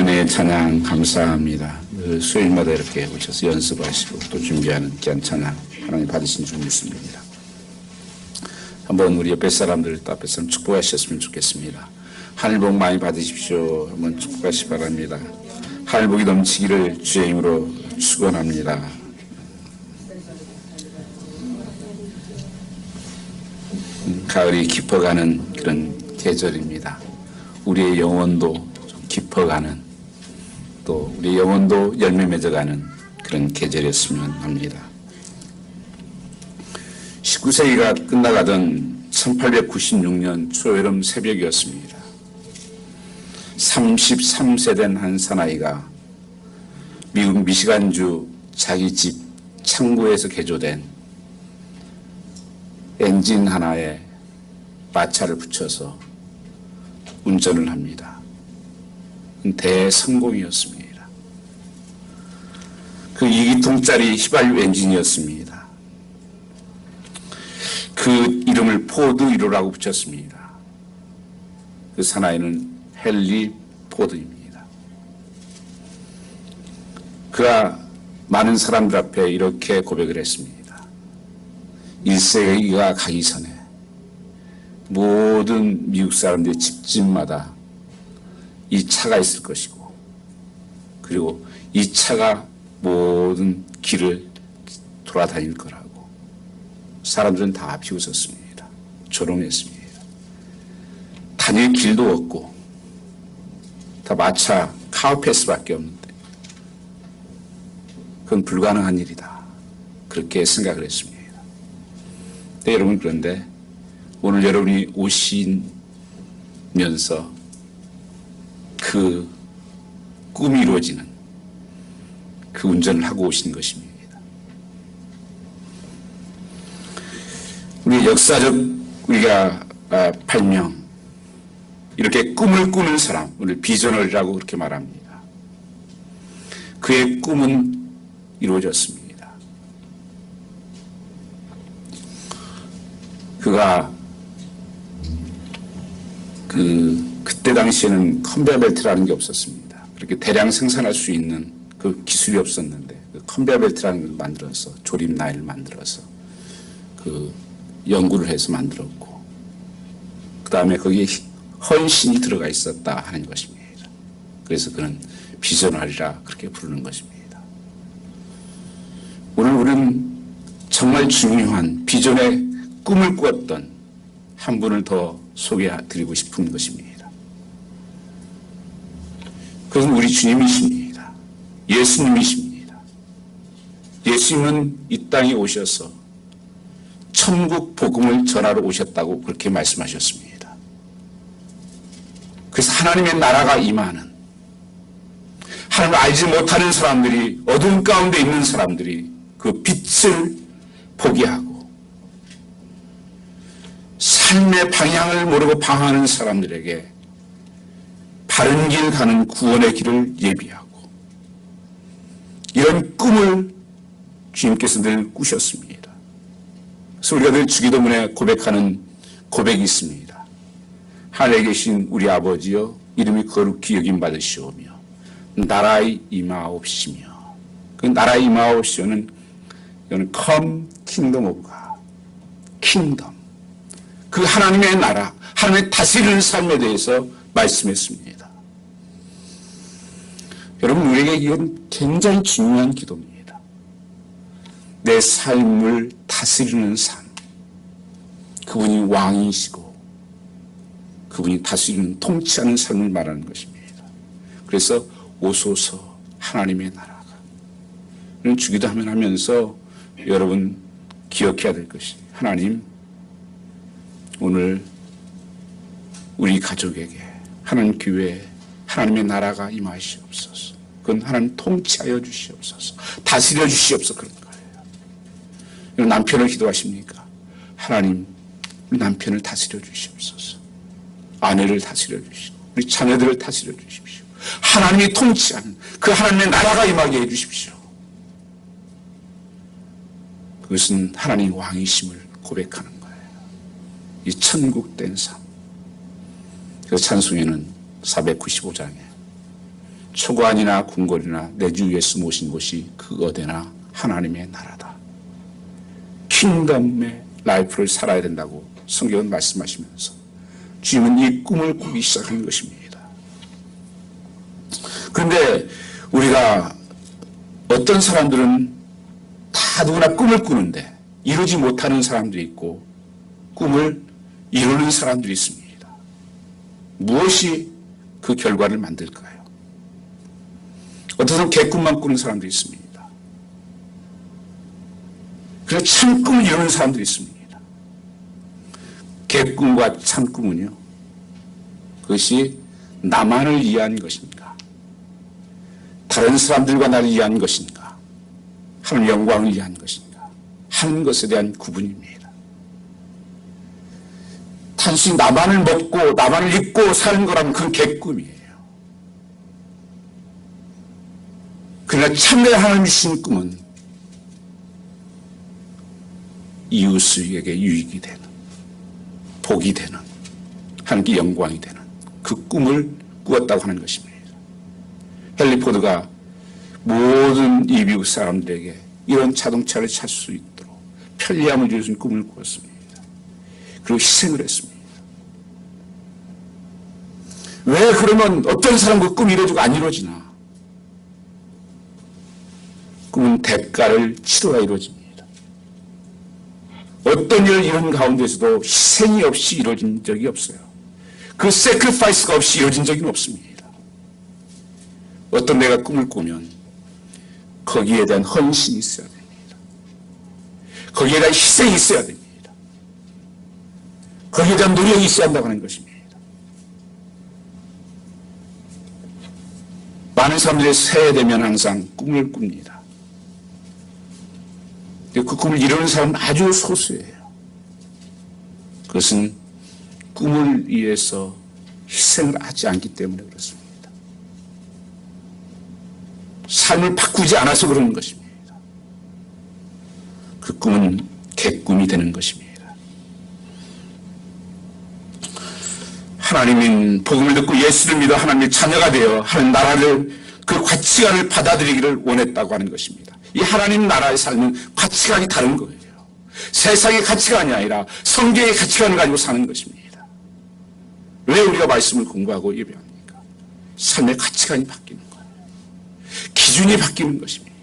은혜의 찬양 감사합니다. 수요일마다 이렇게 오셔서 연습하시고 또 준비하는 귀한 찬양 하나님 받으신 줄 믿습니다. 한번 우리 옆에 사람들 또 앞에 사람 축복하셨으면 좋겠습니다. 하늘 복 많이 받으십시오. 한번 축복하시 바랍니다. 하늘 복이 넘치기를 주의 힘으로 축원합니다. 가을이 깊어가는 그런 계절입니다. 우리의 영혼도 좀 깊어가는, 또 우리 영혼도 열매 맺어가는 그런 계절이었으면 합니다. 19세기가 끝나가던 1896년 초여름 새벽이었습니다. 33세 된 한 사나이가 미국 미시간주 자기 집 창고에서 개조된 엔진 하나에 마차를 붙여서 운전을 합니다. 대성공이었습니다. 그 2기통짜리 휘발유 엔진이었습니다. 그 이름을 포드 1호라고 붙였습니다. 그 사나이는 헨리 포드입니다. 그가 많은 사람들 앞에 이렇게 고백을 했습니다. 1세기가 가기 전에 모든 미국 사람들의 집집마다 이 차가 있을 것이고, 그리고 이 차가 모든 길을 돌아다닐 거라고. 사람들은 다 비웃었습니다. 조롱했습니다. 다닐 길도 없고 다 마차 카우패스밖에 없는데 그건 불가능한 일이다, 그렇게 생각을 했습니다. 네, 여러분, 그런데 오늘 여러분이 오시면서 그 꿈이 이루어지는 그 운전을 하고 오신 것입니다. 우리 역사적 우리가 발명, 이렇게 꿈을 꾸는 사람, 오늘 비저너리라고 그렇게 말합니다. 그의 꿈은 이루어졌습니다. 그가 그때 당시에는 컨베어 벨트라는 게 없었습니다. 그렇게 대량 생산할 수 있는 그 기술이 없었는데, 그 컨베어 벨트라는 걸 만들어서, 조립 라인을 만들어서 그 연구를 해서 만들었고, 그 다음에 거기에 헌신이 들어가 있었다 하는 것입니다. 그래서 그는 비전너리라 그렇게 부르는 것입니다. 오늘 우리는 정말 중요한 비전의 꿈을 꾸었던 한 분을 더 소개해드리고 싶은 것입니다. 그것은 우리 주님이십니다. 예수님이십니다. 예수님은 이 땅에 오셔서 천국 복음을 전하러 오셨다고 그렇게 말씀하셨습니다. 그래서 하나님의 나라가 임하는, 하나님을 알지 못하는 사람들이, 어두운 가운데 있는 사람들이 그 빛을 보게 하고, 삶의 방향을 모르고 방황하는 사람들에게 바른 길 가는 구원의 길을 예비하고, 이런 꿈을 주님께서 늘 꾸셨습니다. 그래서 우리가 늘 주기도문에 고백하는 고백이 있습니다. 하늘에 계신 우리 아버지여, 이름이 거룩히 여김 받으시오며 나라의 임하옵시며. 그 나라의 임하옵시오는 이거는 come kingdom of God, kingdom, 그 하나님의 나라, 하나님의 다스리는 삶에 대해서 말씀했습니다. 여러분, 우리에게 이건 굉장히 중요한 기도입니다. 내 삶을 다스리는 삶, 그분이 왕이시고 그분이 다스리는, 통치하는 삶을 말하는 것입니다. 그래서 오소서 하나님의 나라가, 주기도 하면서 여러분 기억해야 될 것이, 하나님, 오늘 우리 가족에게, 하나님 교회에 하나님의 나라가 임하시옵소서. 그건 하나님 통치하여 주시옵소서, 다스려 주시옵소서. 그런 거예요. 남편을 기도하십니까? 하나님, 우리 남편을 다스려 주시옵소서. 아내를 다스려 주시고 우리 자녀들을 다스려 주십시오. 하나님이 통치하는 그 하나님의 나라가 임하게 해 주십시오. 그것은 하나님 왕이심을 고백하는 거예요. 이 천국된 삶. 그 찬송에는 495장에 초관이나 궁궐이나 내 주 예수 모신 곳이 그 어디나 하나님의 나라다. 킹덤의 라이프를 살아야 된다고 성경은 말씀하시면서 주님은 이 꿈을 꾸기 시작하는 것입니다. 그런데 우리가 어떤 사람들은 다 누구나 꿈을 꾸는데 이루지 못하는 사람들이 있고 꿈을 이루는 사람들이 있습니다. 무엇이 그 결과를 만들까요? 어떤 사람은 개꿈만 꾸는 사람들이 있습니다. 그래서 참 꿈을 이루는 사람들이 있습니다. 개꿈과 참 꿈은요, 그것이 나만을 위한 것인가, 다른 사람들과 나를 위한 것인가, 하나님 영광을 위한 것인가 하는 것에 대한 구분입니다. 단순히 나만을 먹고 나만을 입고 사는 거라면 그건 개꿈이에요. 그러나 참내 하나님이 주신 꿈은 이웃에게 유익이 되는, 복이 되는, 하나님께 영광이 되는 그 꿈을 꾸었다고 하는 것입니다. 헨리 포드가 모든 이 미국 사람들에게 이런 자동차를 살 수 있도록 편리함을 주신 꿈을 꾸었습니다. 그리고 희생을 했습니다. 왜 그러면 어떤 사람 그 꿈이 이루어지고 안 이루어지나? 꿈은 대가를 치러야 이루어집니다. 어떤 일을 이룬 가운데서도 희생이 없이 이루어진 적이 없어요. 그 세크리파이스가 없이 이루어진 적은 없습니다. 어떤 내가 꿈을 꾸면 거기에 대한 헌신이 있어야 됩니다. 거기에 대한 희생이 있어야 됩니다. 거기에 대한 노력이 있어야 한다고 하는 것입니다. 많은 사람들이 새해 되면 항상 꿈을 꿉니다. 그 꿈을 이루는 사람은 아주 소수예요. 그것은 꿈을 위해서 희생을 하지 않기 때문에 그렇습니다. 삶을 바꾸지 않아서 그러는 것입니다. 그 꿈은 개꿈이 되는 것입니다. 하나님은 복음을 듣고 예수를 믿어 하나님의 자녀가 되어 하는 나라를, 그 가치관을 받아들이기를 원했다고 하는 것입니다. 이 하나님 나라의 삶은 가치관이 다른 거예요. 세상의 가치관이 아니라 성경의 가치관을 가지고 사는 것입니다. 왜 우리가 말씀을 공부하고 예배합니까? 삶의 가치관이 바뀌는 거예요. 기준이 바뀌는 것입니다.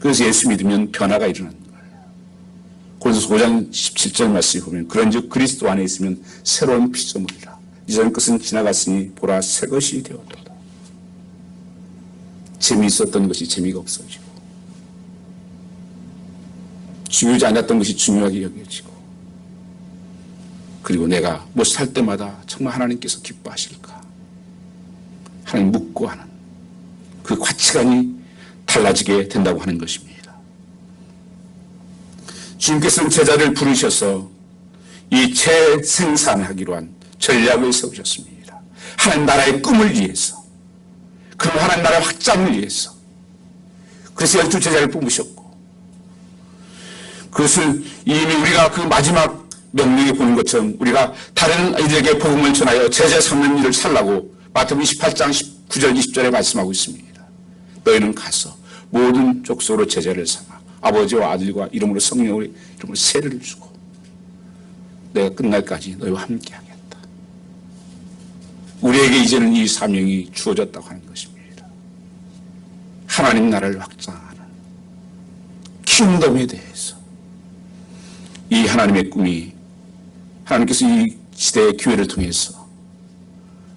그래서 예수 믿으면 변화가 일어나는 거예요. 고린도서 5장 17절 말씀을 보면 그런즉 그리스도 안에 있으면 새로운 피조물이라. 이전 것은 지나갔으니 보라 새 것이 되었도다. 재미있었던 것이 재미가 없어지고, 중요하지 않았던 것이 중요하게 여겨지고, 그리고 내가 무엇을 할 때마다 정말 하나님께서 기뻐하실까 하나님 묻고 하는 그 가치관이 달라지게 된다고 하는 것입니다. 주님께서는 제자를 부르셔서 이 재생산하기로 한 전략을 세우셨습니다. 하나님 나라의 꿈을 위해서, 그럼 하나님 나라의 확장을 위해서. 그래서 12 제자를 뽑으셨고, 그것을 이미 우리가 그 마지막 명령에 보는 것처럼 우리가 다른 아이들에게 복음을 전하여 제자 삼는 일을 살라고 마태복음 28장 19절 20절에 말씀하고 있습니다. 너희는 가서 모든 족속으로 제자를 삼아 아버지와 아들과 이름으로 성령으로 이름으로 세례를 주고 내가 끝날까지 너희와 함께 하겠다. 우리에게 이제는 이 사명이 주어졌다고 하는 것입니다. 하나님 나라를 확장하는 킹덤에 대해서 이 하나님의 꿈이 하나님께서 이 시대의 기회를 통해서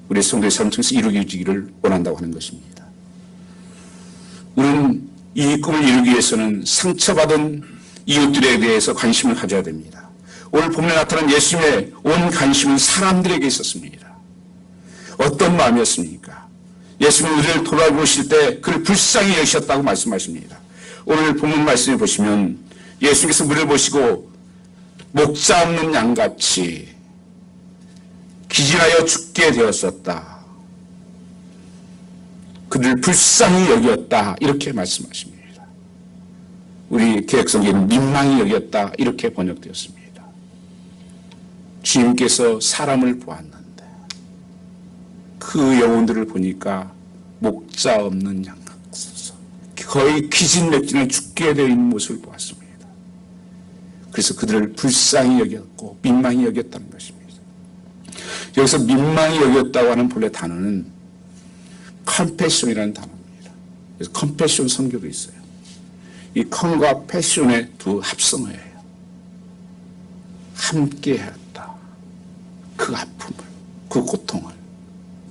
우리 성도의 삶을 통해서 이루어지기를 원한다고 하는 것입니다. 우리는 이 꿈을 이루기 위해서는 상처받은 이웃들에 대해서 관심을 가져야 됩니다. 오늘 본문에 나타난 예수님의 온 관심은 사람들에게 있었습니다. 어떤 마음이었습니까? 예수님은 우리를 돌아보실 때 그를 불쌍히 여기셨다고 말씀하십니다. 오늘 본문 말씀을 보시면 예수님께서 우리를 보시고 목자 없는 양같이 기진하여 죽게 되었었다. 그를 불쌍히 여겼다. 이렇게 말씀하십니다. 우리 개혁성경에는 민망히 여겼다. 이렇게 번역되었습니다. 주님께서 사람을 보았는데 그 그 영혼들을 보니까 목자 없는 양 같아서 거의 기진맥진에 죽게 되어 있는 모습을 보았습니다. 그래서 그들을 불쌍히 여겼고 민망히 여겼다는 것입니다. 여기서 민망히 여겼다고 하는 본래 단어는 컴패션이라는 단어입니다. 그래서 컴패션 성교도 있어요. 이 컴과 패션의 두 합성어예요. 함께 했다. 그 아픔을, 그 고통을.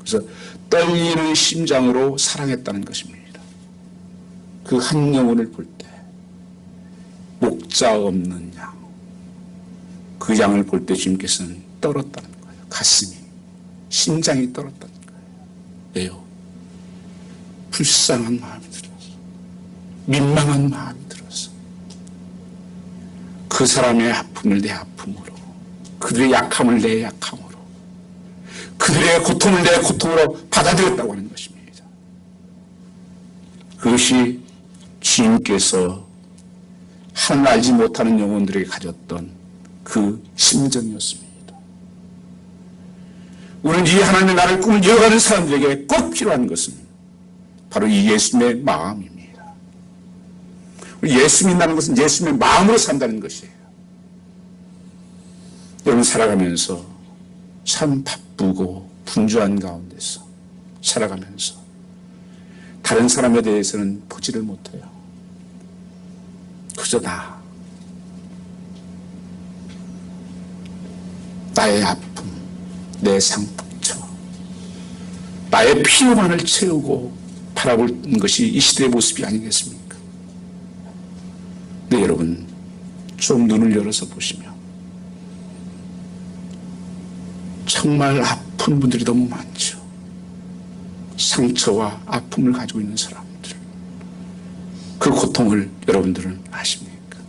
그래서 떨리는 심장으로 사랑했다는 것입니다. 그 한 영혼을 볼 때 목자 없는 양, 그 양을 볼 때 주님께서는 떨었다는 거예요. 가슴이, 심장이 떨었다는 거예요. 왜요? 불쌍한 마음이 들어서, 민망한 마음이 들어서 그 사람의 아픔을 내 아픔으로, 그들의 약함을 내 약함으로, 그들의 고통을 내 고통으로 받아들였다고 하는 것입니다. 그것이 주님께서 하나님 알지 못하는 영혼들에게 가졌던 그 심정이었습니다. 우리는 이 하나님의 나라의 꿈을 이어가는 사람들에게 꼭 필요한 것은 바로 이 예수님의 마음입니다. 예수 믿는다는 것은 예수님의 마음으로 산다는 것이에요. 여러분 살아가면서 참 바쁘고 분주한 가운데서 살아가면서 다른 사람에 대해서는 보지를 못해요. 그저 나의 아픔, 내 상처, 나의 필요만을 채우고 바라보는 것이 이 시대의 모습이 아니겠습니까? 네, 여러분 좀 눈을 열어서 보시면 정말 아픈 분들이 너무 많죠. 상처와 아픔을 가지고 있는 사람들, 그 고통을 여러분들은 아십니까?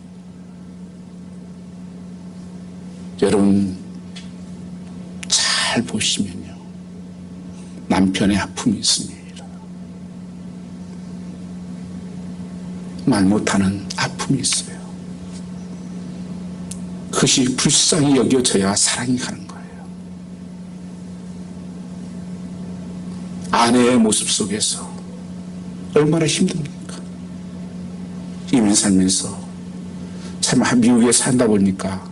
여러분 잘 보시면요, 남편의 아픔이 있습니다. 말 못하는 아픔이 있어요. 그것이 불쌍히 여겨져야 사랑이 가는 거예요. 아내의 모습 속에서 얼마나 힘듭니까? 이민 살면서 참 미국에 살다 보니까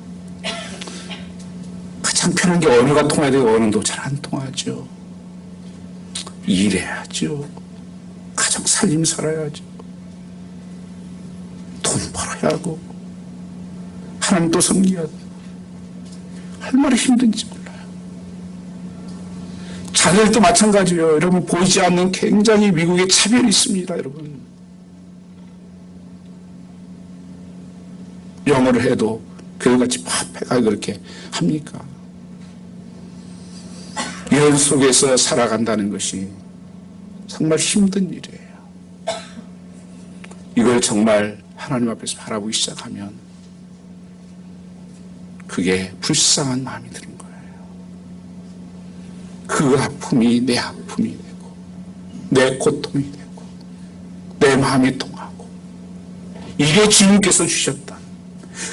가장 편한 게 언어가 통해야 되고 언어도 잘 안 통하죠. 일해야죠. 가정 살림 살아야죠. 돈 벌어야 하고 하나님도 섬겨야 돼. 얼마나 힘든지 몰라요. 자녀들도 마찬가지예요. 여러분 보이지 않는 굉장히 미국에 차별이 있습니다. 여러분 영어를 해도 그들같이 파패가 그렇게 합니까? 이런 속에서 살아간다는 것이 정말 힘든 일이에요. 이걸 정말 하나님 앞에서 바라보기 시작하면 그게 불쌍한 마음이 드는 거예요. 그 아픔이 내 아픔이 되고 내 고통이 되고 내 마음이 통하고, 이게 주님께서 주셨던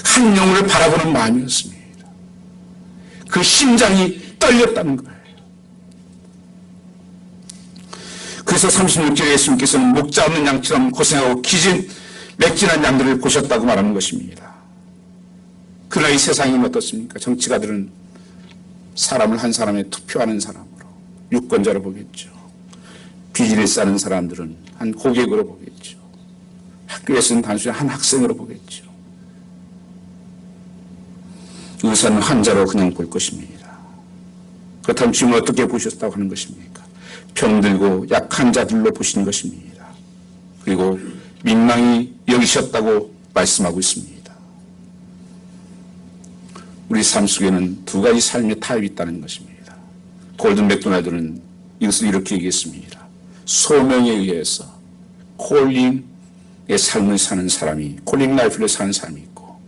한 영혼을 바라보는 마음이었습니다. 그 심장이 떨렸다는 거예요. 그래서 36절에 예수님께서는 목자 없는 양처럼 고생하고 맥진한 양들을 보셨다고 말하는 것입니다. 그러나 이 세상이 어떻습니까? 정치가들은 사람을 한 사람에 투표하는 사람으로, 유권자로 보겠죠. 비즈니스 하는 사람들은 한 고객으로 보겠죠. 학교에서는 단순히 한 학생으로 보겠죠. 의사는 환자로 그냥 볼 것입니다. 그렇다면 주님은 어떻게 보셨다고 하는 것입니까? 병들고 약한 자들로 보신 것입니다. 그리고 민망히 여기셨다고 말씀하고 있습니다. 우리 삶 속에는 두 가지 삶의 타입이 있다는 것입니다. 골든 맥도날드는 이것을 이렇게 얘기했습니다. 소명에 의해서 콜링의 삶을 사는 사람이, 콜링 라이프를 사는 사람이 있고,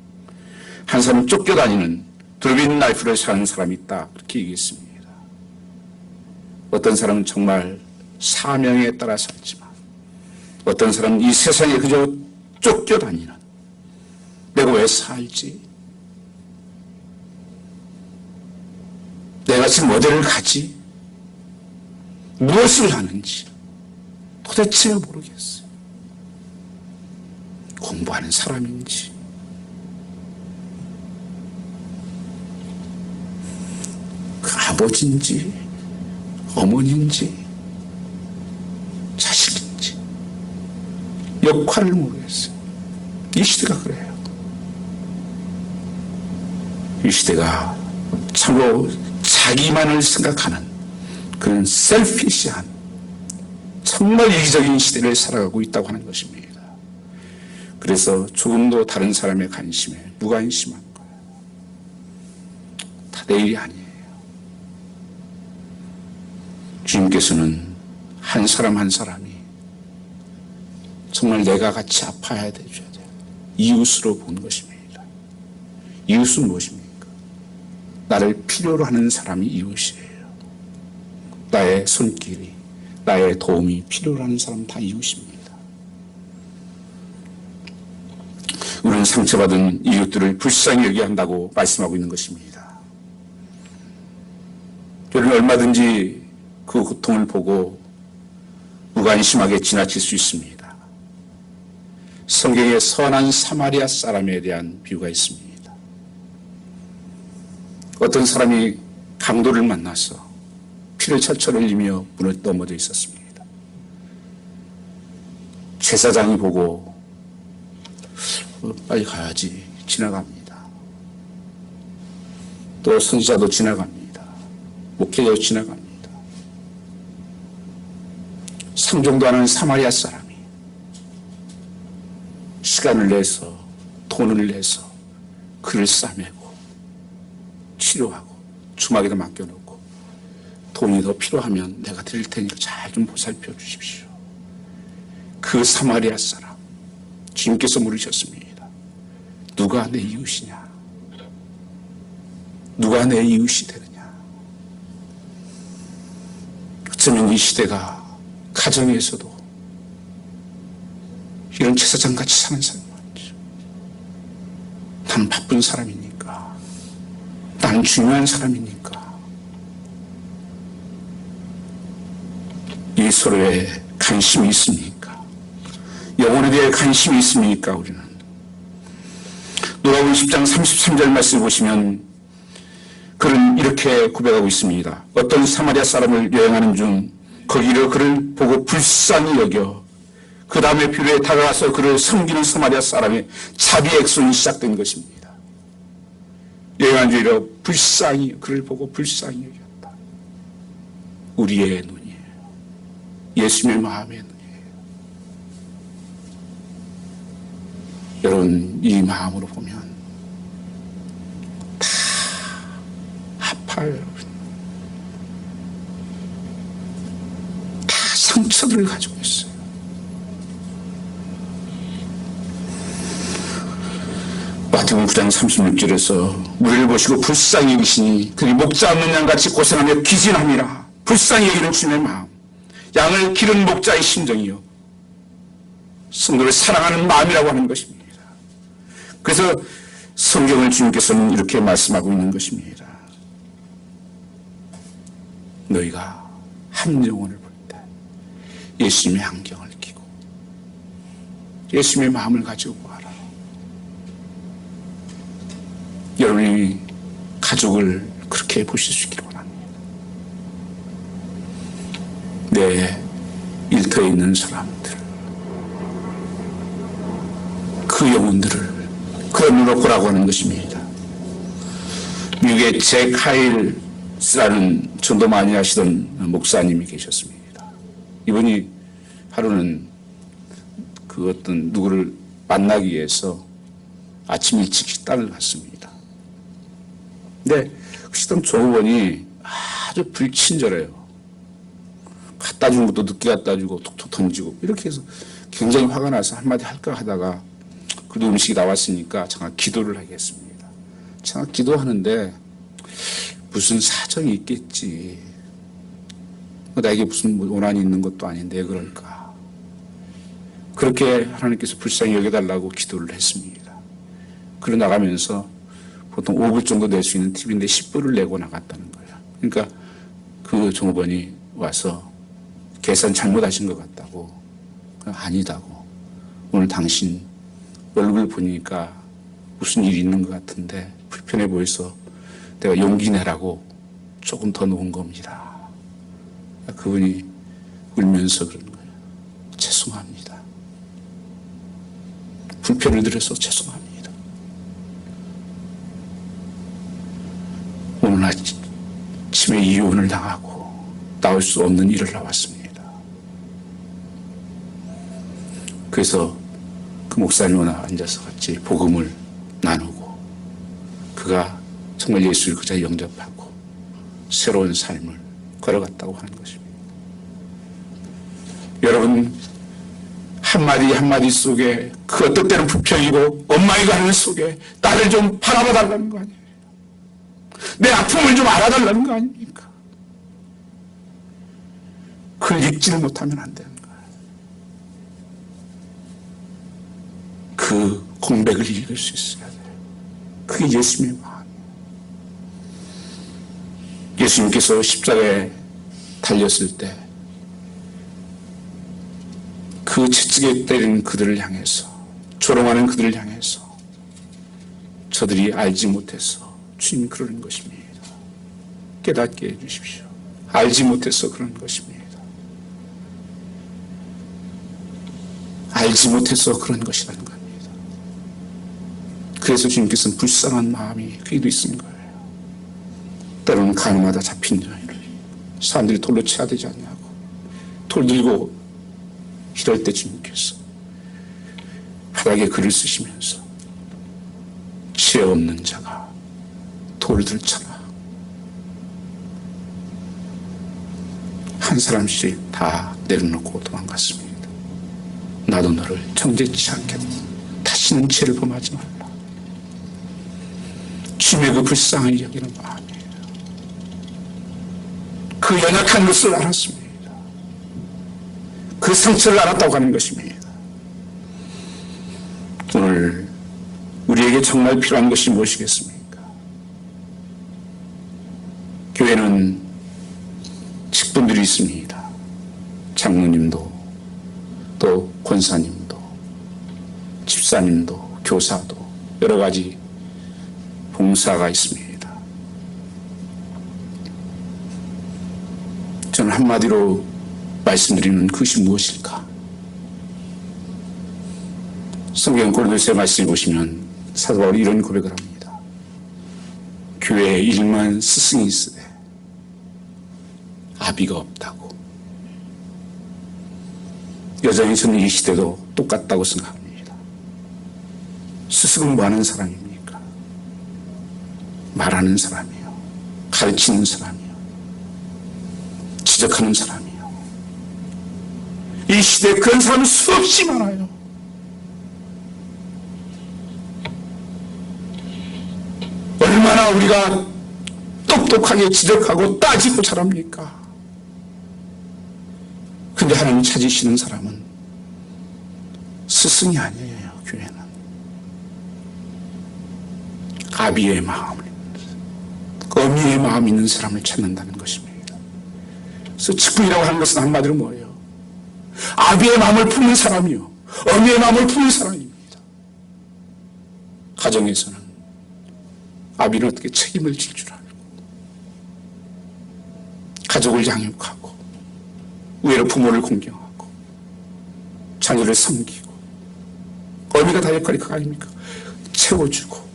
한 사람은 쫓겨다니는 드로빈 라이프를 사는 사람이 있다, 그렇게 얘기했습니다. 어떤 사람은 정말 사명에 따라 살지만, 어떤 사람은 이 세상에 그저 쫓겨다니는, 내가 왜 살지? 내가 지금 어디를 가지? 무엇을 하는지 도대체 모르겠어요. 공부하는 사람인지, 그 아버지인지, 어머니인지, 자식인지, 역할을 모르겠어요. 이 시대가 그래요. 이 시대가 참으로 자기만을 생각하는 그런 셀피시한 정말 이기적인 시대를 살아가고 있다고 하는 것입니다. 그래서 조금도 다른 사람의 관심에 무관심한 거예요. 다 내 일이 아니에요. 주님께서는 한 사람 한 사람이 정말 내가 같이 아파야 돼요. 이웃으로 본 것입니다. 이웃은 무엇입니까? 나를 필요로 하는 사람이 이웃이에요. 나의 손길이, 나의 도움이 필요로 하는 사람 다 이웃입니다. 우리는 상처받은 이웃들을 불쌍히 여겨야 한다고 말씀하고 있는 것입니다. 우리는 얼마든지 그 고통을 보고 무관심하게 지나칠 수 있습니다. 성경에 선한 사마리아 사람에 대한 비유가 있습니다. 어떤 사람이 강도를 만나서 피를 철철 흘리며 문을 넘어져 있었습니다. 제사장이 보고 빨리 가야지 지나갑니다. 또 선지자도 지나갑니다. 목회자도 지나갑니다. 상종도 하는 사마리아 사람이 시간을 내서 돈을 내서 그를 싸매고 치료하고 주막에다 맡겨놓고 돈이 더 필요하면 내가 드릴 테니까 잘 좀 보살펴 주십시오. 그 사마리아 사람 주님께서 물으셨습니다. 누가 내 이웃이냐? 누가 내 이웃이 되느냐? 어쩌면 이 시대가 가정에서도 이런 제사장같이 사는 사람이 많죠. 나는 바쁜 사람이니까, 나는 중요한 사람이니까, 이 서로에 관심이 있습니까? 영혼에 대해 관심이 있습니까? 우리는 누가복음 10장 33절 말씀을 보시면 그는 이렇게 고백하고 있습니다. 어떤 사마리아 사람을 여행하는 중 거기로 그를 보고 불쌍히 여겨 그 다음에 비로에 다가가서 그를 섬기는 사마리아 사람의 자비의 액션이 시작된 것입니다. 여행한 중이라 불쌍히 그를 보고 불쌍히 여겼다. 우리의 눈이에요. 예수님의 마음의 눈이에요. 여러분 이 마음으로 보면 다 아파요. 여러분. 다 상처들을 가지고 있어요. 마태복음 9장 36절에서 우리를 보시고 불쌍히 여기시니 그들이 목자 없는 양같이 고생하며 기진함이라. 불쌍히 여기는 주님의 마음, 양을 기른 목자의 심정이요 성도를 사랑하는 마음이라고 하는 것입니다. 그래서 성경을 주님께서는 이렇게 말씀하고 있는 것입니다. 너희가 한 영혼을 볼 때 예수님의 안경을 끼고 예수님의 마음을 가지고 보아라. 여러분이 가족을 그렇게 보실 수 있기를 원합니다. 내 일터에 있는 사람들, 그 영혼들을 그런 눈으로 보라고 하는 것입니다. 미국의 잭 하일스라는 전도 많이 하시던 목사님이 계셨습니다. 이분이 하루는 그 어떤 누구를 만나기 위해서 아침 일찍 식당을 갔습니다. 근데 그 식당 종업원이 아주 불친절해요. 갖다 준 것도 늦게 갖다 주고 톡톡 던지고 이렇게 해서 굉장히 화가 나서 한마디 할까 하다가 그래도 음식이 나왔으니까 잠깐 기도를 하겠습니다. 잠깐 기도하는데 무슨 사정이 있겠지. 나에게 무슨 원한이 있는 것도 아닌데 왜 그럴까. 그렇게 하나님께서 불쌍히 여겨달라고 기도를 했습니다. 그러 나가면서 보통 5불 정도 낼 수 있는 팁인데 10불을 내고 나갔다는 거예요. 그러니까 그 종업원이 와서 계산 잘못하신 것 같다고. 아니다고. 오늘 당신 얼굴 보니까 무슨 일이 있는 것 같은데 불편해 보여서 내가 용기 내라고 조금 더 놓은 겁니다. 그분이 울면서 그런 거예요. 죄송합니다. 불편을 드려서 죄송합니다. 오늘 아침에 이혼을 당하고 나올 수 없는 일을 나왔습니다. 그래서 그 목사님과 앉아서 같이 복음을 나누고 그가 정말 예수를 그 자리에 영접하고 새로운 삶을 걸어갔다고 하는 것입니다. 여러분, 한마디 한마디 속에 그 어떤 때는 불평이고 엉망이고 하는 속에 나를 좀 바라봐 달라는 거 아니에요. 내 아픔을 좀 알아달라는 거 아닙니까? 그걸 읽지를 못하면 안 되는 거예요. 그 공백을 읽을 수 있어야 돼요. 그게 예수님의 마음이에요. 예수님께서 십자가에 달렸을 때 그 채찍에 때리는 그들을 향해서, 조롱하는 그들을 향해서 저들이 알지 못해서 주님이 그러는 것입니다. 깨닫게 해주십시오. 알지 못해서 그러는 것입니다. 알지 못해서 그런 것이라는 겁니다. 그래서 주님께서는 불쌍한 마음이 그에도 있는 거예요. 때로는 가늠하다 잡힌 자를 사람들이 돌로 쳐야 되지 않냐고 돌 들고 이럴 때 주님께서 바닥에 글을 쓰시면서 지혜 없는 자가 돌들 쳐라. 한 사람씩 다 내려놓고 도망갔습니다. 나도 너를 정죄치 않겠다. 다시는 죄를 범하지 말라. 주님의 그 불쌍한 여기는 마음이에요. 그 연약한 것을 알았습니다. 그 상처를 알았다고 하는 것입니다. 오늘 우리에게 정말 필요한 것이 무엇이겠습니까? 교회는 직분들이 있습니다. 장로님도 또 권사님도 집사님도 교사도 여러 가지 봉사가 있습니다. 저는 한마디로 말씀드리는 그것이 무엇일까? 성경 고린도서 말씀을 보시면 사도 바울이 이런 고백을 합니다. 교회에 1만 스승이 있으되 아비가 없다고. 여전히 저는 이 시대도 똑같다고 생각합니다. 스승은 뭐 하는 사람입니까? 말하는 사람이요, 가르치는 사람이요, 지적하는 사람이요. 이 시대에 그런 사람은 수없이 많아요. 얼마나 우리가 똑똑하게 지적하고 따지고 잘합니까? 근데 하나님 찾으시는 사람은 스승이 아니에요. 교회는 아비의 마음, 어미의 마음 있는 사람을 찾는다는 것입니다. 그래서 직분이라고 하는 것은 한마디로 뭐예요? 아비의 마음을 품는 사람이요, 어미의 마음을 품는 사람입니다. 가정에서는 아비는 어떻게 책임을 질 줄 알고 가족을 양육하고 의외로 부모를 공경하고 자녀를 섬기고, 어미가 다 역할이 그거 아닙니까? 채워주고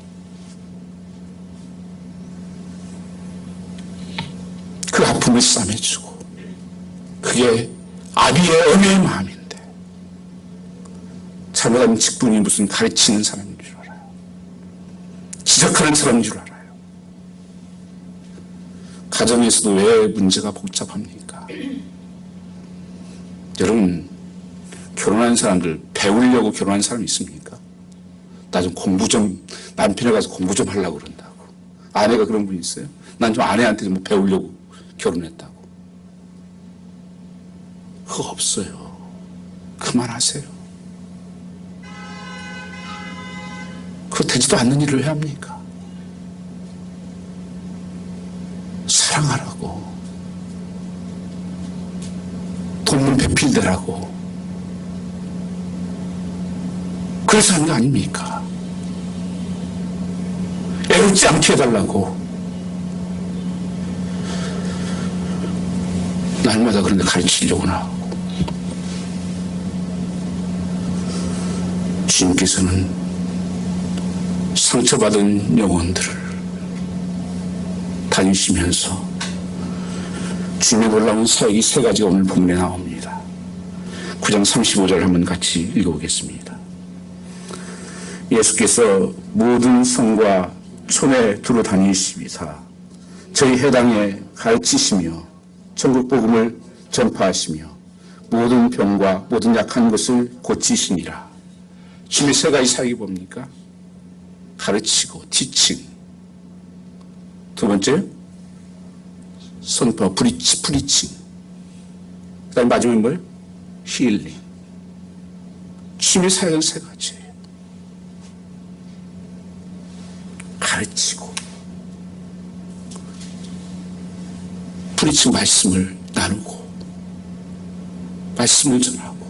그 아픔을 싸매주고, 그게 아비의 어미의 마음인데 잘못하면 직분이 무슨 가르치는 사람인 줄 알아요. 지적하는 사람인 줄 알아요. 가정에서도 왜 문제가 복잡합니까? 여러분, 결혼한 사람들 배우려고 결혼한 사람 있습니까? 나 좀 공부 좀, 남편에 가서 공부 좀 하려고 그런다고. 아내가 그런 분이 있어요? 난 좀 아내한테 좀 배우려고 결혼했다고. 그거 없어요. 그만하세요. 그거 되지도 않는 일을 왜 합니까? 사랑하라고. 돈 배필되라고. 그래서 하는 거 아닙니까? 애롭지 않게 해달라고. 날마다 그런데 가르치려고 나오고. 주님께서는 상처받은 영혼들을 다니시면서 주님의 놀라운 사역이 세 가지가 오늘 본문에 나옵니다. 9장 35절 한번 같이 읽어보겠습니다. 예수께서 모든 성과 촌에 두루 다니시면서 저희 해당에 가르치시며 천국 복음을 전파하시며 모든 병과 모든 약한 것을 고치시니라. 주님의 세 가지 사역이 뭡니까? 가르치고 티칭. 두 번째 선포 프리칭. 그다음 마지막에 뭐예요? 힐링. 주님의 사역은 세 가지예요. 가르치고 프리칭, 말씀을 나누고 말씀을 전하고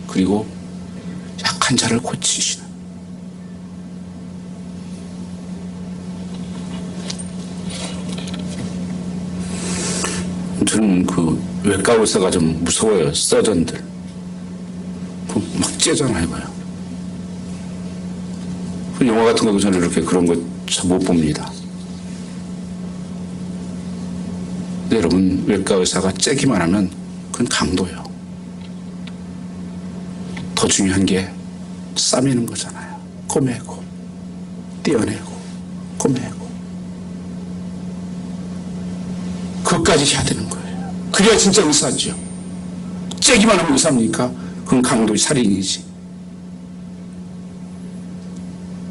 그리고 약한 자를 고치시는. 저는 그 외과 의사가 좀 무서워요. 서전들 막 째잖아요. 그 영화 같은 거 보면 이렇게 그런 거 잘 못 봅니다. 근데 여러분, 외과 의사가 째기만 하면 그건 강도예요. 더 중요한 게 싸매는 거잖아요. 꼬매고 떼어내고 꼬매고 그것까지 해야 되는 거예요. 그래야 진짜 의사죠. 째기만 하면 의사입니까? 그건 강도의 살인이지.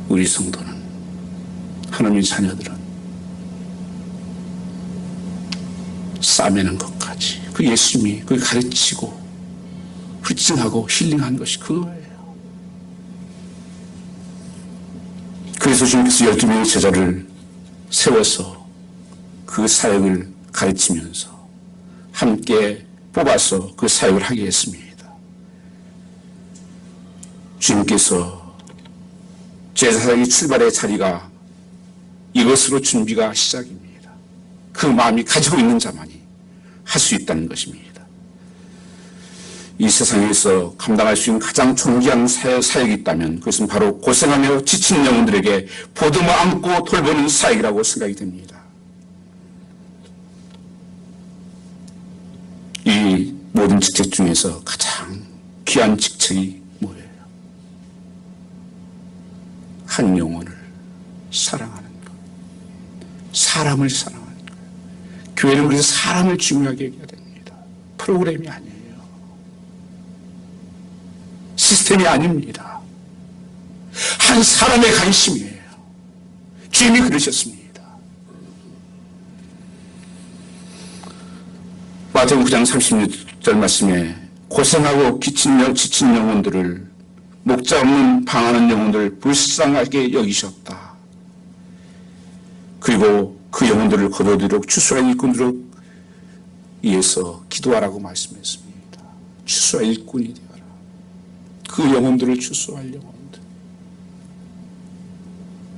우리 성도는, 하나님의 자녀들은 싸매는 것까지, 그 예수님이 그 가르치고 훌칭하고 힐링한 것이 그거예요. 그래서 주님께서 12명의 제자를 세워서 그 사역을 가르치면서 함께 뽑아서 그 사역을 하게 했습니다. 주님께서 제사장의 출발의 자리가 이것으로 준비가 시작입니다. 그 마음이 가지고 있는 자만이 할 수 있다는 것입니다. 이 세상에서 감당할 수 있는 가장 존귀한 사역이 있다면 그것은 바로 고생하며 지친 영혼들에게 보듬어 안고 돌보는 사역이라고 생각이 됩니다. 이 모든 직책 중에서 가장 귀한 직책이 뭐예요? 한 영혼을 사랑하는 것, 사람을 사랑하는 것. 교회는 그래서 사람을 중요하게 여겨야 됩니다. 프로그램이 아니에요. 시스템이 아닙니다. 한 사람의 관심이에요. 주님이 그러셨습니다. 마태복음 9장 36절 말씀에 고생하고 지친 영혼들을, 목자 없는 방하는 영혼들을 불쌍하게 여기셨다. 그리고 그 영혼들을 거둬들이도록 추수와 일꾼으로 위해서 기도하라고 말씀했습니다. 추수와 일꾼이 되어라. 그 영혼들을 추수할 영혼들,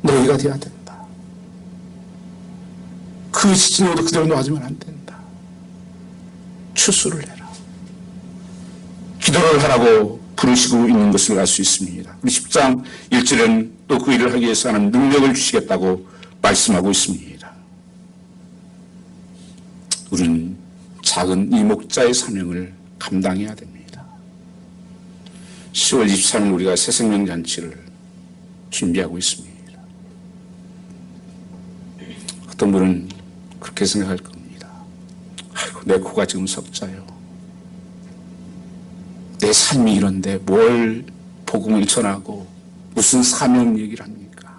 너희가 되어야 된다. 그 지친 영혼들 그대로 놔두면 안 된다. 추수를 해라. 기도를 하라고 부르시고 있는 것을 알 수 있습니다. 우리 10장 1절에는 또 그 일을 하기 위해서 하는 능력을 주시겠다고 말씀하고 있습니다. 우리는 작은 이 목자의 사명을 감당해야 됩니다. 10월 23일 우리가 새생명잔치를 준비하고 있습니다. 어떤 분은 그렇게 생각할 겁니다. 아이고, 내 코가 지금 석자요. 내 삶이 이런데 뭘 복음을 전하고 무슨 사명 얘기를 합니까?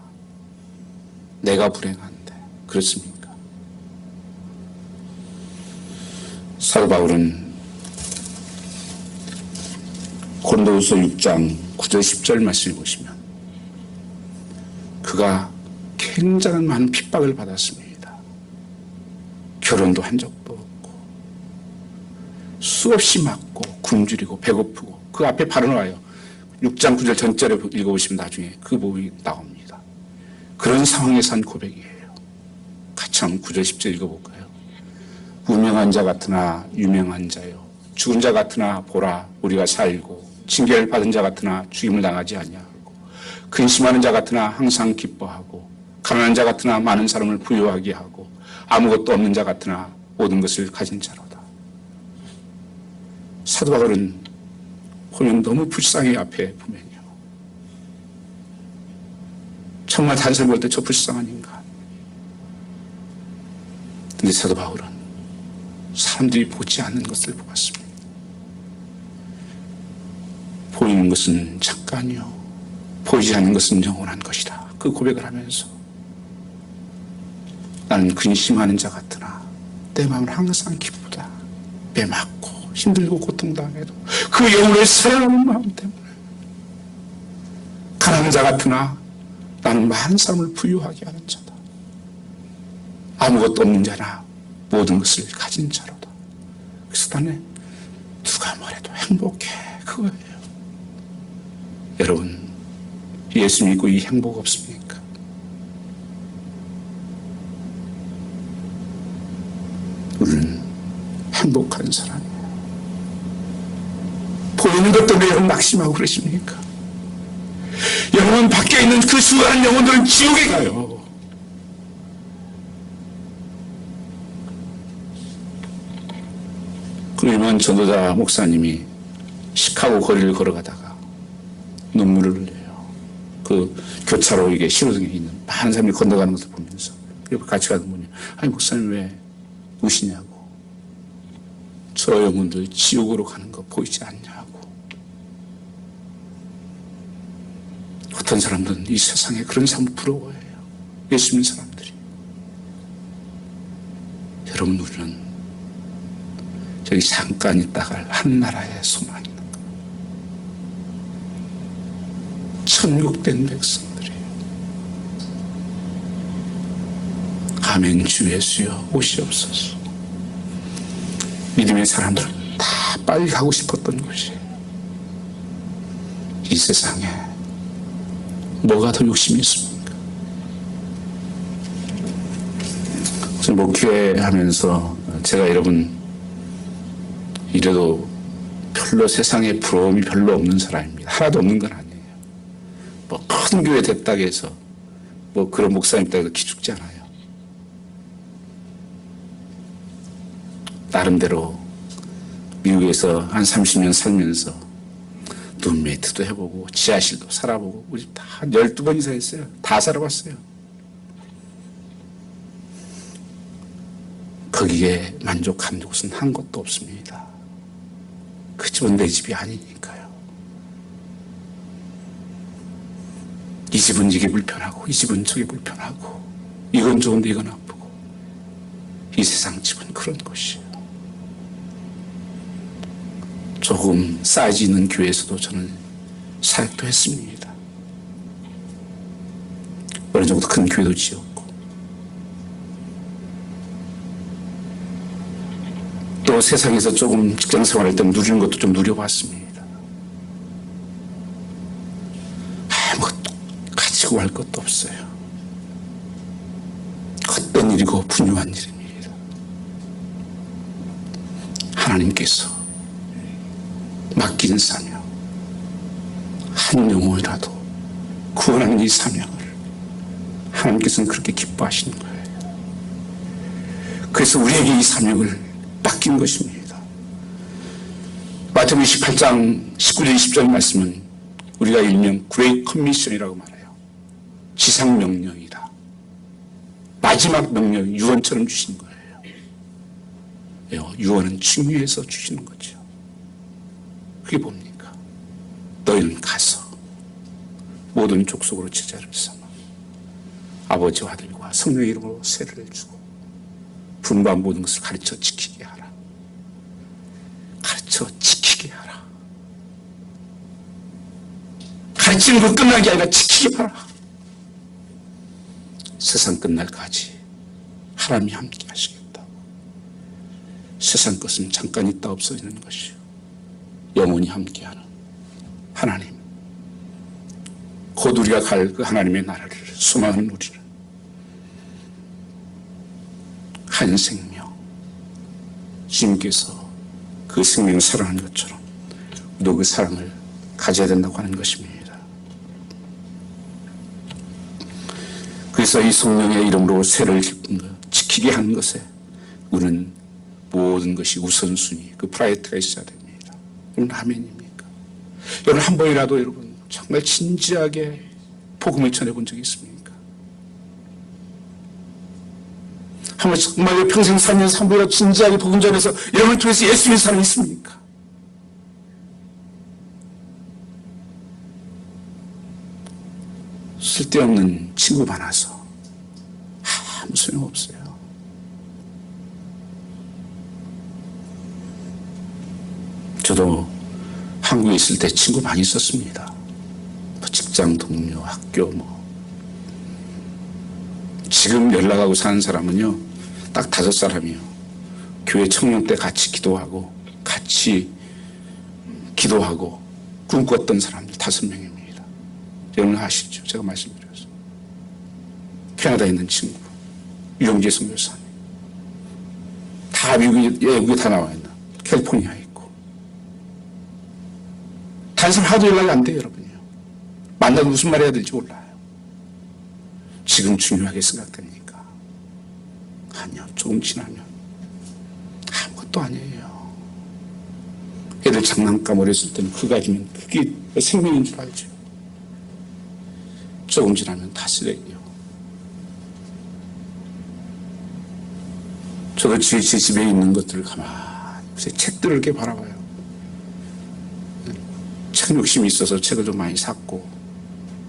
내가 불행한데. 그렇습니까? 사도 바울은 고린도후서 6장 9절 10절 말씀을 보시면 그가 굉장한 많은 핍박을 받았습니다. 결혼도 한 적도 없고 수없이 맞고 굶주리고 배고프고 그 앞에 바로 나와요. 6장 9절 전절에 읽어보시면 나중에 그 부분이 나옵니다. 그런 상황에서 한 고백이에요. 같이 한번 9절 10절 읽어볼까요? 무명한 자 같으나 유명한 자요, 죽은 자 같으나 보라 우리가 살고, 징계를 받은 자 같으나 죽임을 당하지 아니하고, 근심하는 자 같으나 항상 기뻐하고, 가난한 자 같으나 많은 사람을 부유하게 하고, 아무것도 없는 자 같으나 모든 것을 가진 자로다. 사도 바울은 보면 너무 불쌍해. 앞에 보면요, 정말 다른 사람 볼 때 저 불쌍한 인간. 근데 사도 바울은 사람들이 보지 않는 것을 보았습니다. 보이는 것은 잠깐이요, 보이지 않는 것은 영원한 것이다. 그 고백을 하면서 나는 근심하는 자 같으나 내 마음은 항상 기쁘다. 매 맞고 힘들고 고통당해도 그 영혼을 사랑하는 마음 때문에. 가난한 자 같으나 나는 많은 사람을 부유하게 하는 자다. 아무것도 없는 자나 모든 것을 가진 자로다. 그래서 나는 누가 뭐래도 행복해. 그거예요. 여러분, 예수 믿고 이 행복 없습니까? 우리는 행복한 사람이에요. 보이는 것 때문에 여러분 낙심하고 그러십니까? 여러분 밖에 있는 그 수많은 영혼들은 지옥에 가요. 그 유명한 전도자 목사님이 시카고 거리를 걸어가다가 눈물을 흘려요. 그 교차로 이게 신호등에 있는 많은 사람이 건너가는 것을 보면서 옆에 같이 가는 분이, 아니 목사님 왜 우시냐고. 저 영혼들 지옥으로 가는 거 보이지 않냐고. 어떤 사람들은 이 세상에 그런 사람 부러워해요. 예수 믿는 사람들이. 여러분, 우리는 저기 잠깐 있다가 한 나라에 소망이 있는 거예요. 천국된 백성들이에요. 아멘. 주 예수여 오시옵소서. 믿음의 사람들은 다 빨리 가고 싶었던 곳이에요. 이 세상에 뭐가 더 욕심이 있습니까? 저는 목회하면서 제가 여러분 이래도 별로 세상에 부러움이 별로 없는 사람입니다. 하나도 없는 건 아니에요. 뭐 큰 교회 됐다고 해서 뭐 그런 목사님 있다고 해서 기죽지 않아요. 나름대로 미국에서 한 30년 살면서 룸메이트도 해보고 지하실도 살아보고 우리 다 12번 이상 했어요. 다 살아봤어요. 거기에 만족하는 곳은 한 곳도 없습니다. 그 집은 내 집이 아니니까요. 이 집은 이게 불편하고 이 집은 저게 불편하고 이건 좋은데 이건 나쁘고. 이 세상 집은 그런 곳이에요. 조금 사이즈 있는 교회에서도 저는 사역도 했습니다. 어느 정도 큰 교회도 지었고, 또 세상에서 조금 직장 생활할 때 누리는 것도 좀 누려봤습니다. 아무것도 가지고 할 것도 없어요. 헛된 일이고 분유한 일입니다. 하나님께서 맡긴 사명, 한 영혼이라도 구원하는 이 사명을 하나님께서는 그렇게 기뻐하시는 거예요. 그래서 우리에게 이 사명을 맡긴 것입니다. 마태복음 28장 19절 20절 말씀은 우리가 일명 그레이트 커미션이라고 말해요. 지상 명령이다. 마지막 명령, 유언처럼 주신 거예요. 유언은 중요해서 주시는 거죠. 그게 뭡니까? 너희는 가서 모든 족속으로 제자를 삼아 아버지와 아들과 성령의 이름으로 세례를 주고 분반 모든 것을 가르쳐 지키게 하라. 가르쳐 지키게 하라. 가르치는 거 끝난 게 아니라 지키게 하라. 세상 끝날까지 하나님이 함께 하시겠다고. 세상 것은 잠깐 있다 없어지는 것이요, 영원히 함께하는 하나님, 곧 우리가 갈 그 하나님의 나라를 소망하는 우리는 한 생명, 주님께서 그 생명을 사랑하는 것처럼 우리도 그 사랑을 가져야 된다고 하는 것입니다. 그래서 이 성령의 이름으로 세를 지키게 하는 것에 우리는 모든 것이 우선순위, 그 프라이어티가 있어야 됩니다. 여러분 아멘입니까? 여러분 한 번이라도 여러분 정말 진지하게 복음을 전해본 적이 있습니까? 한 번 정말 평생 살면서 한 번이라도 진지하게 복음 전해서 여러분을 통해서 예수 믿는 사람이 있습니까? 쓸데없는 친구 많아서 아무 소용없어요. 저도 한국에 있을 때 친구 많이 있었습니다. 직장 동료, 학교 지금 연락하고 사는 사람은요 딱 5사람이에요. 교회 청년 때 같이 기도하고 같이 기도하고 꿈꿨던 사람들 5명입니다. 여러분 아시죠? 제가 말씀드렸어요. 캐나다에 있는 친구 유영재 선교사님, 다 외국에 다 나와 있는 캘리포니아에 있고, 다른 사람 하도 연락이 안 돼요. 여러분요 만나도 무슨 말 해야 될지 몰라요. 지금 중요하게 생각됩니까? 아니요. 조금 지나면 아무것도 아니에요. 애들 장난감 어렸을 때는 그거 가지면 그게 생명인 줄 알죠. 조금 지나면 다 쓰레기요. 저도 제 집에 있는 것들을 가만히 제 책들을 이렇게 바라봐요. 책 욕심이 있어서 책을 좀 많이 샀고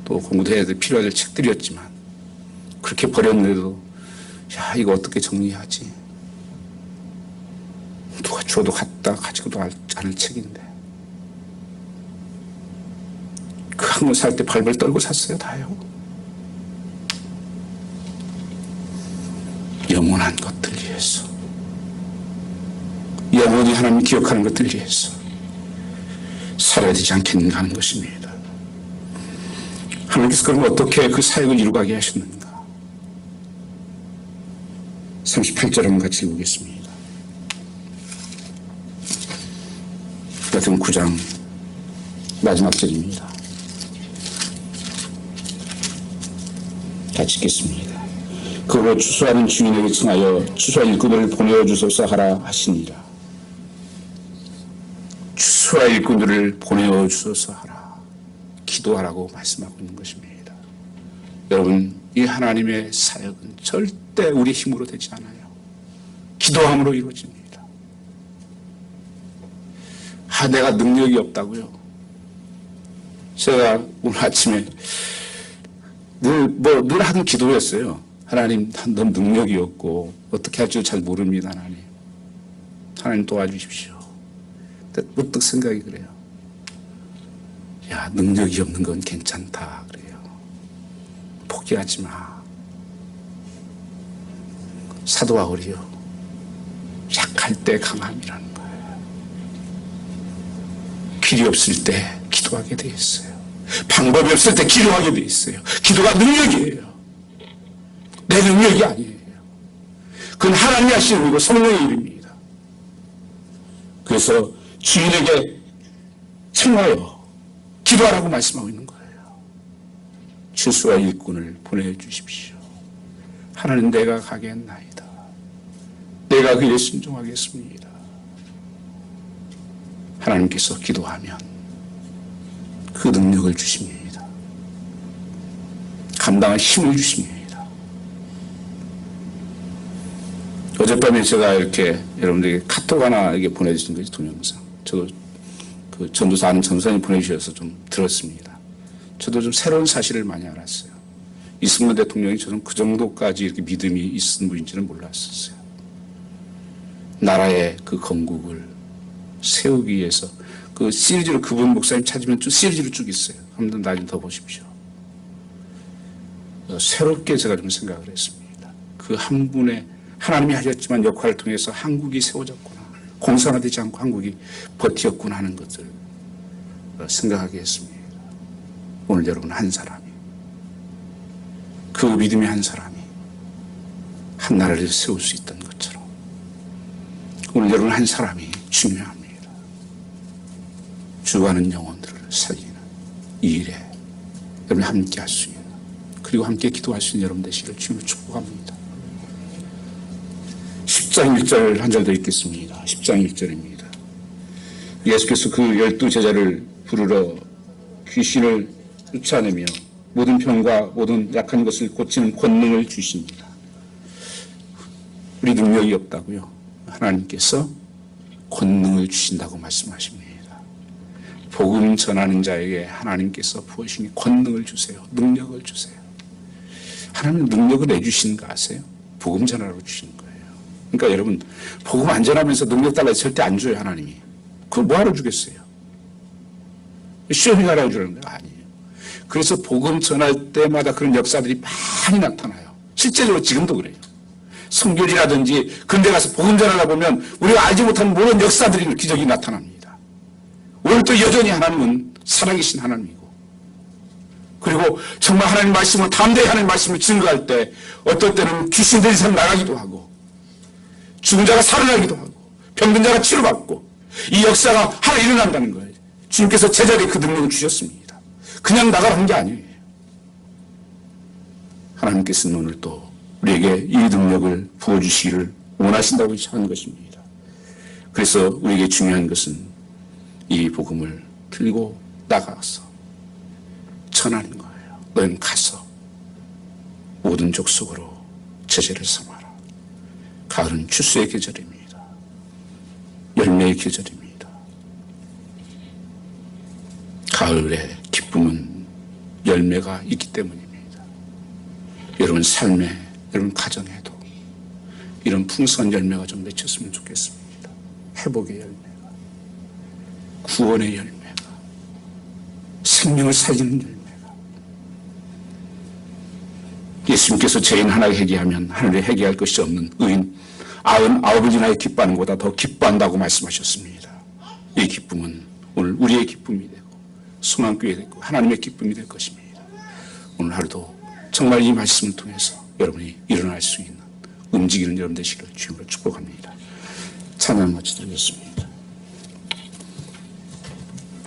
또 공부도 해야 될 필요할 책들이었지만 그렇게 버렸는데도 야 이거 어떻게 정리하지? 누가 줘도 갖다 가지고도 않을 책인데 그 한 권 살 때 발발 떨고 샀어요. 다요. 영원한 것들 위해서, 영원히 하나님 기억하는 것들 위해서 살아야 되지 않겠는가 하는 것입니다. 하나님께서 그럼 어떻게 그 사역을 이루가게 하셨는가? 38절 한번 같이 읽겠습니다. 같은 9장 마지막 절입니다. 같이 읽겠습니다. 그로 추수하는 주인에게 청하여 추수할 일꾼들을 보내어 주소서 하라 하시니라. 추수할 일꾼들을 보내어 주소서 하라. 기도하라고 말씀하고 있는 것입니다. 여러분, 이 하나님의 사역은 절대 우리 힘으로 되지 않아요. 기도함으로 이루어집니다. 내가 능력이 없다고요? 제가 오늘 아침에 늘 하던 기도였어요. 하나님, 넌 능력이 없고 어떻게 할 줄 잘 모릅니다. 하나님 도와주십시오. 문득 생각이 그래요. 야, 능력이 없는 건 괜찮다 그래요. 포기하지 마. 사도 바울이요, 약할 때 강함이라는 거예요. 길이 없을 때 기도하게 돼 있어요. 방법이 없을 때 기도하게 돼 있어요. 기도가 능력이에요. 내 능력이 아니에요. 그건 하나님이 하시는 일이고 성령의 일입니다. 그래서 주인에게 청하여 기도하라고 말씀하고 있는 거예요. 추수할 일꾼을 보내주십시오. 하나님, 내가 가겠나이다. 내가 그에 순종하겠습니다. 하나님께서 기도하면 그 능력을 주십니다. 감당할 힘을 주십니다. 어젯밤에 제가 이렇게 여러분들에게 카톡 하나 이렇게 보내주신 거죠, 동영상. 저도 그 전도사 아는 전도사님 보내주셔서 좀 들었습니다. 저도 좀 새로운 사실을 많이 알았어요. 이승만 대통령이 저는 그 정도까지 이렇게 믿음이 있는 분인지는 몰랐었어요. 나라의 그 건국을 세우기 위해서 그 시리즈로 그분 목사님 찾으면 쭉 시리즈로 쭉 있어요. 한번 나중에 더 보십시오. 새롭게 제가 좀 생각을 했습니다. 그 한 분의 하나님이 하셨지만 역할을 통해서 한국이 세워졌구나. 공산화되지 않고 한국이 버티었구나 하는 것을 생각하게 했습니다. 오늘 여러분 한 사람이, 그 믿음의 한 사람이 한 나라를 세울 수 있던 것처럼 오늘 여러분 한 사람이 중요합니다. 죽어가는 영혼들을 살리는 이 일에 여러분이 함께 할 수 있는, 그리고 함께 기도할 수 있는 여러분 되시기를 주님으로 축복합니다. 10장 1절 한 절 더 읽겠습니다. 10장 1절입니다. 예수께서 그 12제자를 부르러 귀신을 쫓아내며 모든 병과 모든 약한 것을 고치는 권능을 주십니다. 우리 능력이 없다고요? 하나님께서 권능을 주신다고 말씀하십니다. 복음 전하는 자에게 하나님께서 부으시니 권능을 주세요. 능력을 주세요. 하나님은 능력을 내주시는 거 아세요? 복음 전하라고 주시는 거예요. 그러니까 여러분, 복음 안 전하면서 능력 달라고 절대 안 줘요, 하나님이. 그걸 뭐하러 주겠어요? 시험이 가라고 주는 거 아니에요. 그래서 복음 전할 때마다 그런 역사들이 많이 나타나요. 실제적으로 지금도 그래요. 성결이라든지 그런 데 가서 복음 전하다 보면 우리가 알지 못한 모든 역사들이, 기적이 나타납니다. 오늘 또 여전히 하나님은 살아계신 하나님이고, 그리고 정말 하나님 말씀을 담대히 하나님 말씀을 증거할 때 어떨 때는 귀신들이 나가기도 하고 죽은 자가 살아나기도 하고 병든 자가 치료받고 이 역사가 하나 일어난다는 거예요. 주님께서 제자에게 그 능력을 주셨습니다. 그냥 나가라는 게 아니에요. 하나님께서는 오늘 또 우리에게 이 능력을 부어주시기를 원하신다고 하는 것입니다. 그래서 우리에게 중요한 것은 이 복음을 들고 나가서 전하는 거예요. 너희는 가서 모든 족속으로 제자를 삼아라. 가을은 추수의 계절입니다. 열매의 계절입니다. 가을의 기쁨은 열매가 있기 때문입니다. 여러분 삶에, 여러분 가정에도 이런 풍성한 열매가 좀 맺혔으면 좋겠습니다. 회복의 열매가, 구원의 열매가, 생명을 살리는 열매가. 예수님께서 죄인 하나 회개하면 하늘에 회개할 것이 없는 의인 99을 인하여 기뻐하는 것보다 더 기뻐한다고 말씀하셨습니다. 이 기쁨은 오늘 우리의 기쁨이 되고 소망교회 되고 하나님의 기쁨이 될 것입니다. 오늘 하루도 정말 이 말씀을 통해서 여러분이 일어날 수 있는, 움직이는 여러분 되시기를 주님으로 축복합니다. 찬양 마치드리겠습니다.